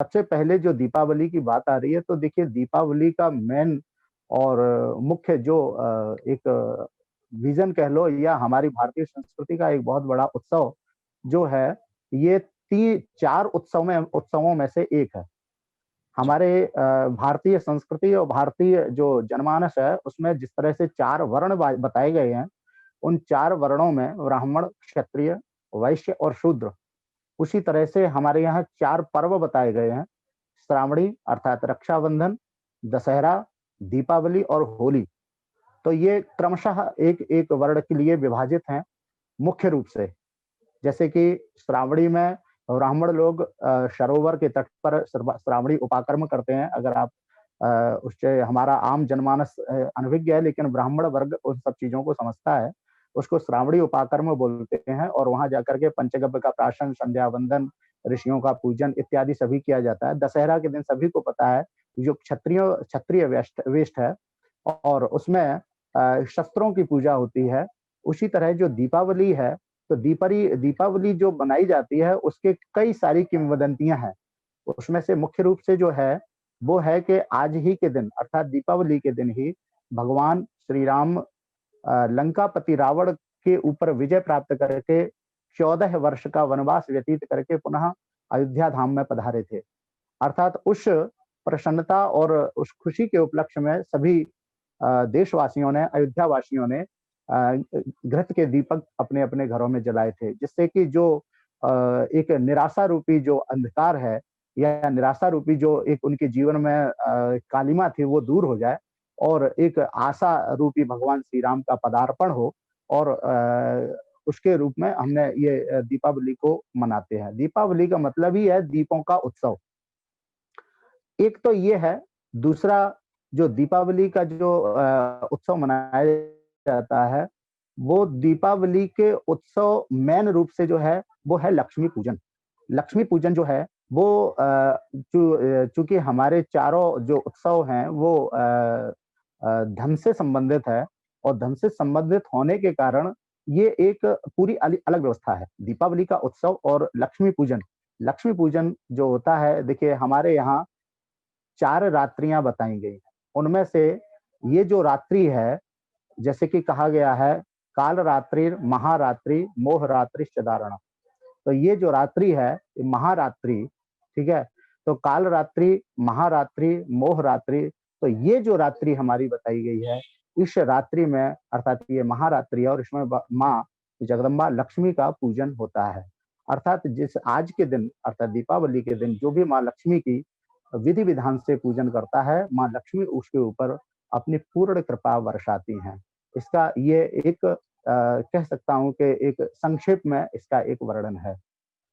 सबसे पहले जो दीपावली की बात आ रही है, तो देखिए दीपावली का मेन और मुख्य जो एक विज़न कह लो या हमारी भारतीय संस्कृति का एक बहुत बड़ा उत्सव जो है, ये ती 4 उत्सवों में से एक है। जी, हमारे भारतीय संस्कृति और भारतीय जो जनमानस है, उसमें जिस तरह से 4 वर्ण बताए गए हैं, उन 4 वर्णों में ब्राह्मण, क्षत्रिय, वैश्य और शूद्र, उसी तरह से हमारे यहाँ 4 पर्व बताए गए हैं। श्रावणी अर्थात रक्षाबंधन, दशहरा, दीपावली और होली। तो ये क्रमशः एक-एक वर्ण के लिए विभाजित हैं, मुख्य रूप से। जैसे कि श्रावणी में ब्राह्मण लोग सरोवर के तट पर श्रावणी उपाकर्म करते हैं। अगर आप उससे हमारा आम जनमानस अनभिज्ञ है, लेकिन ब्राह्मण वर्ग उन सब चीज़ों को समझता है। उसको श्रावणी उपाकर्म बोलते हैं और वहाँ जाकर के पंचगव्य का प्राशन, संध्या वंदन, ऋषियों का पूजन इत्यादि सभी किया जाता है। दशहरा के दिन सभी को पता है, जो क्षत्रिय वेस्ट है और उसमें शस्त्रों की पूजा होती है। उसी तरह जो दीपावली है, तो दीपावली जो बनाई जाती है, उसके कई सारी किंवदंतियाँ हैं। उसमें से मुख्य रूप से जो है, वो है कि आज ही के दिन अर्थात दीपावली के दिन ही भगवान श्री राम लंकापति रावण के ऊपर विजय प्राप्त करके 14 वर्ष का वनवास व्यतीत करके पुनः अयोध्या धाम में पधारे थे। अर्थात उस प्रसन्नता और उस खुशी के उपलक्ष्य में सभी देशवासियों ने, अयोध्या वासियों ने घृत के दीपक अपने-अपने घरों में जलाए थे, जिससे कि जो एक निराशा रूपी जो अंधकार है या निराशा रूपी जो एक उनके जीवन में कालिमा थी, वो दूर हो जाए और एक आशा रूपी भगवान श्री राम का पदार्पण हो और उसके रूप में हमने ये दीपावली को मनाते हैं। दीपावली का मतलब ही है दीपों का उत्सव। एक तो ये है, दूसरा जो दीपावली का जो उत्सव मनाया जाता है, वो दीपावली के उत्सव मेन रूप से जो है, वो है लक्ष्मी पूजन। लक्ष्मी पूजन जो है, वो चूँकि हमारे चारों जो उत्सव हैं, वो धन से संबंधित है और धन से संबंधित होने के कारण ये एक पूरी अलग व्यवस्था है। दीपावली का उत्सव और लक्ष्मी पूजन जो होता है, देखिए हमारे यहाँ 4 रात्रियाँ बताई गई हैं। उनमें से ये जो रात्रि है, जैसे कि कहा गया है, काल रात्रि, महारात्रि, मोह रात्रिश्च दारुणा। तो ये जो रात्रि है, ये महारात्रि, ठीक है? तो काल रात्रि, महारात्रि, मोह रात्रि, तो ये जो रात्रि हमारी बताई गई है, इस रात्रि में अर्थात ये महारात्रि है और इसमें माँ जगदम्बा लक्ष्मी का पूजन होता है। अर्थात जिस आज के दिन अर्थात दीपावली के दिन जो भी माँ लक्ष्मी की विधि-विधान से पूजन करता है, माँ लक्ष्मी उसके ऊपर अपनी पूर्ण कृपा बरसाती हैं। इसका ये एक कह सकता हूँ कि एक संक्षेप में इसका एक वर्णन है।